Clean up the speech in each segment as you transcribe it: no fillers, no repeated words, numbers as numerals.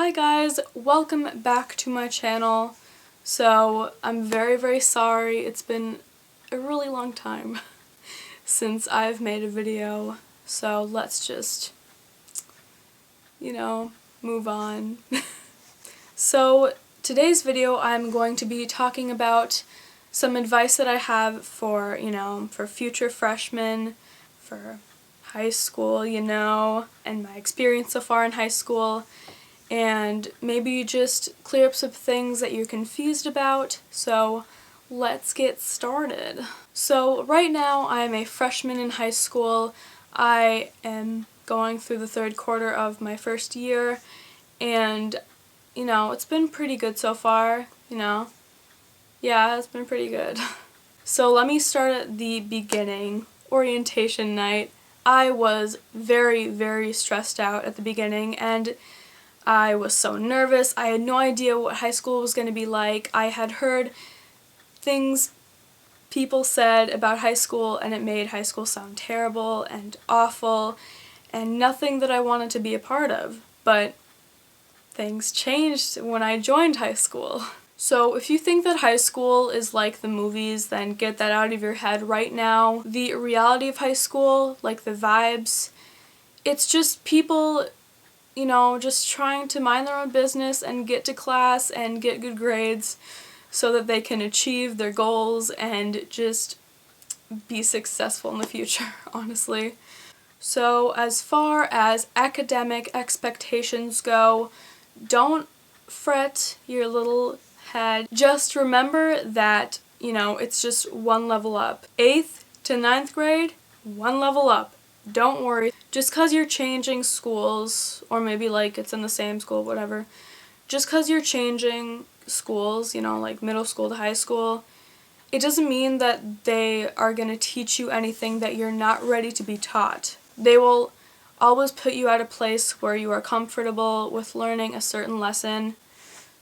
Hi guys, welcome back to my channel. So I'm very sorry, it's been a really long time since I've made a video, so let's just, move on. So today's video I'm going to be talking about some advice that I have for, for future freshmen, for high school, and my experience so far in high school. And maybe just clear up some things that you're confused about, so let's get started. So right now I'm a freshman in high school. I am going through the third quarter of my first year, and it's been pretty good so far, Yeah, it's been pretty good. So let me start at the beginning. Orientation night. I was very stressed out at the beginning, and I was so nervous. I had no idea what high school was going to be like. I had heard things people said about high school, and it made high school sound terrible and awful and nothing that I wanted to be a part of. But things changed when I joined high school. So if you think that high school is like the movies, then get that out of your head right now. The reality of high school, like the vibes, it's just people just trying to mind their own business and get to class and get good grades so that they can achieve their goals and just be successful in the future, honestly. So as far as academic expectations go, don't fret your little head. Just remember that, it's just one level up. 8th to 9th grade, one level up. Don't worry. Just because you're changing schools, or maybe like it's in the same school, whatever, just because you're changing schools, like middle school to high school, it doesn't mean that they are going to teach you anything that you're not ready to be taught. They will always put you at a place where you are comfortable with learning a certain lesson.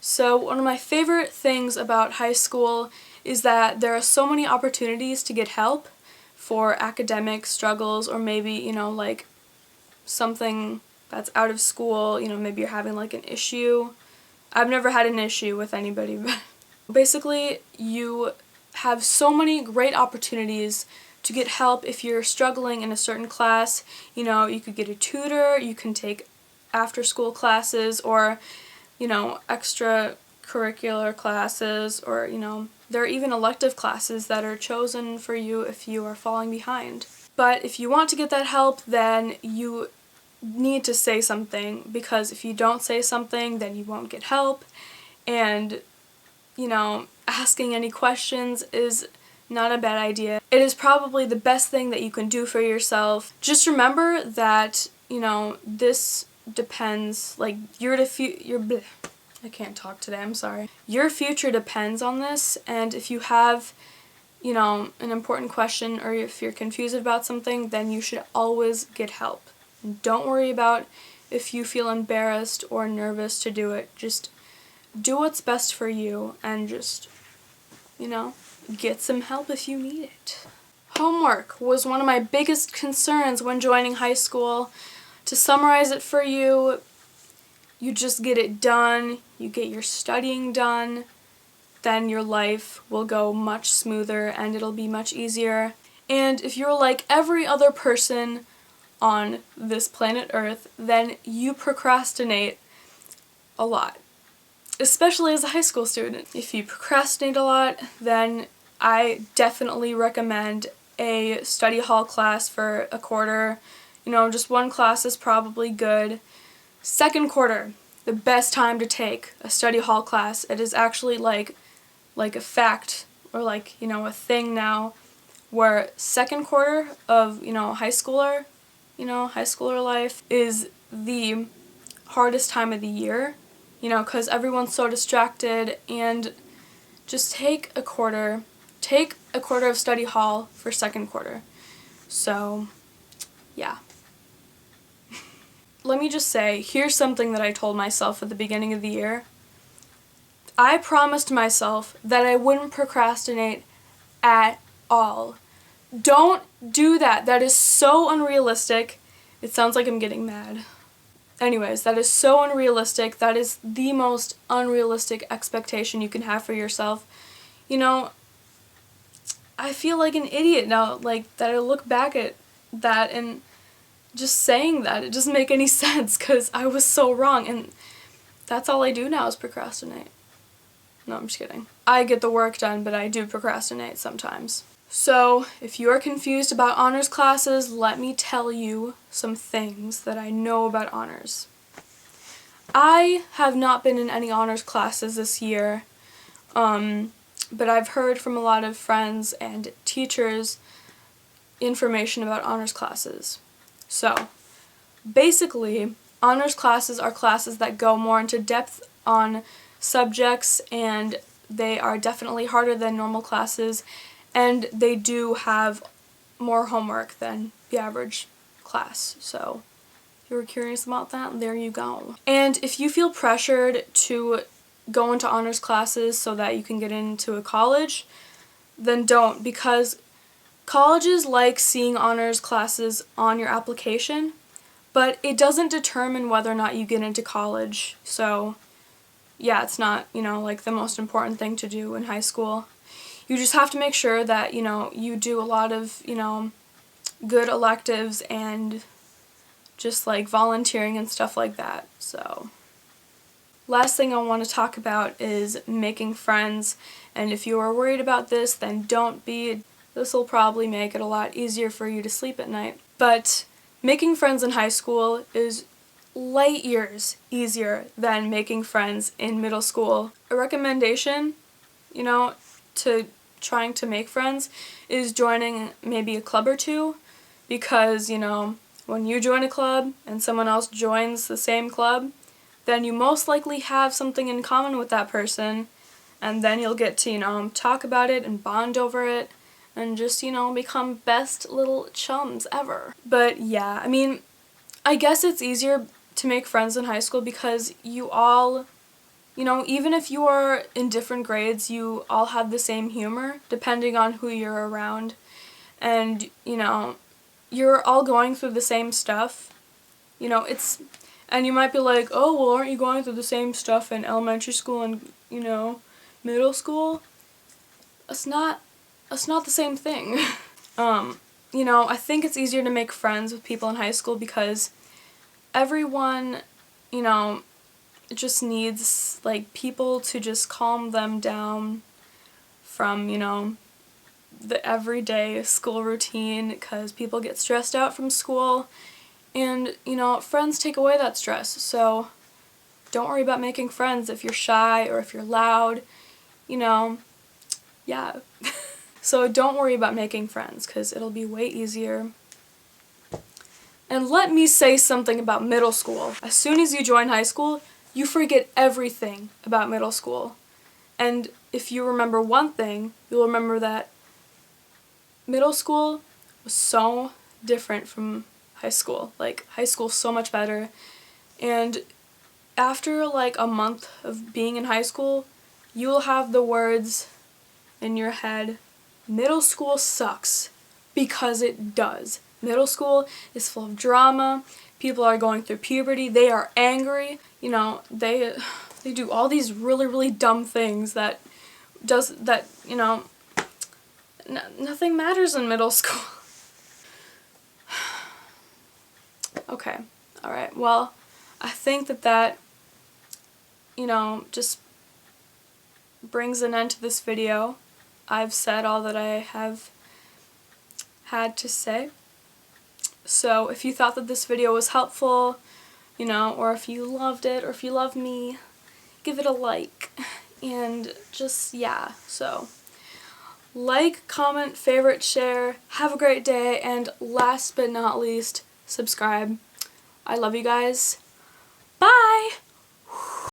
So one of my favorite things about high school is that there are so many opportunities to get help for academic struggles, or maybe, like something that's out of school, maybe you're having like an issue. I've never had an issue with anybody, but basically you have so many great opportunities to get help if you're struggling in a certain class. You could get a tutor, you can take after school classes, or, extracurricular classes, or, there are even elective classes that are chosen for you if you are falling behind. But if you want to get that help, then you need to say something, because if you don't say something, then you won't get help. And, asking any questions is not a bad idea. It is probably the best thing that you can do for yourself. Just remember that, this depends, like, I can't talk today, I'm sorry. Your future depends on this, and if you have, an important question, or if you're confused about something, then you should always get help. And don't worry about if you feel embarrassed or nervous to do it. Just do what's best for you, and just, get some help if you need it. Homework was one of my biggest concerns when joining high school. To summarize it for you, you just get it done, you get your studying done, then your life will go much smoother and it'll be much easier. And if you're like every other person on this planet Earth, then you procrastinate a lot, especially as a high school student. If you procrastinate a lot, then I definitely recommend a study hall class for a quarter. Just one class is probably good. Second quarter, the best time to take a study hall class. It is actually like a fact, or like, a thing now, where second quarter of, high schooler life is the hardest time of the year, because everyone's so distracted. And just take a quarter of study hall for second quarter. So, yeah. Let me just say, here's something that I told myself at the beginning of the year. I promised myself that I wouldn't procrastinate at all. Don't do that. That is so unrealistic. It sounds like I'm getting mad. anyways, that is so unrealistic. That is the most unrealistic expectation you can have for yourself. You know, I feel like an idiot now, like, that I look back at that and just saying that. It doesn't make any sense because I was so wrong, and that's all I do now is procrastinate. No, I'm just kidding. I get the work done, but I do procrastinate sometimes. So, if you are confused about honors classes, let me tell you some things that I know about honors. I have not been in any honors classes this year, but I've heard from a lot of friends and teachers information about honors classes. So, basically, honors classes are classes that go more into depth on subjects, and they are definitely harder than normal classes, and they do have more homework than the average class. So, if you were curious about that, there you go. And if you feel pressured to go into honors classes so that you can get into a college, then don't, because colleges like seeing honors classes on your application, but it doesn't determine whether or not you get into college. So, yeah, it's not, like the most important thing to do in high school. You just have to make sure that, you do a lot of, good electives and just like volunteering and stuff like that. So, last thing I want to talk about is making friends, and if you are worried about this, then don't be. This will probably make it a lot easier for you to sleep at night. But making friends in high school is light years easier than making friends in middle school. A recommendation, to trying to make friends is joining maybe a club or two, because, when you join a club and someone else joins the same club, then you most likely have something in common with that person, and then you'll get to, talk about it and bond over it, and just, become best little chums ever. But yeah, I guess it's easier to make friends in high school because you all, even if you are in different grades, you all have the same humor, depending on who you're around, and, you're all going through the same stuff. And you might be like, oh, well, aren't you going through the same stuff in elementary school and, middle school? That's not the same thing. I think it's easier to make friends with people in high school because everyone, just needs, like, people to just calm them down from, the everyday school routine, because people get stressed out from school, and, friends take away that stress. So don't worry about making friends if you're shy or if you're loud, yeah. So don't worry about making friends, because it'll be way easier. And let me say something about middle school. As soon as you join high school, you forget everything about middle school. And if you remember one thing, you'll remember that middle school was so different from high school. Like, high school's so much better. And after, like, a month of being in high school, you'll have the words in your head, middle school sucks, because it does. Middle school is full of drama. People are going through puberty. They are angry. They do all these really, really dumb things nothing matters in middle school. Okay, alright, well, I think that just brings an end to this video. I've said all that I have had to say. So if you thought that this video was helpful, or if you loved it, or if you love me, give it a like. And just, yeah, so like, comment, favorite, share, have a great day, and last but not least, subscribe. I love you guys. Bye!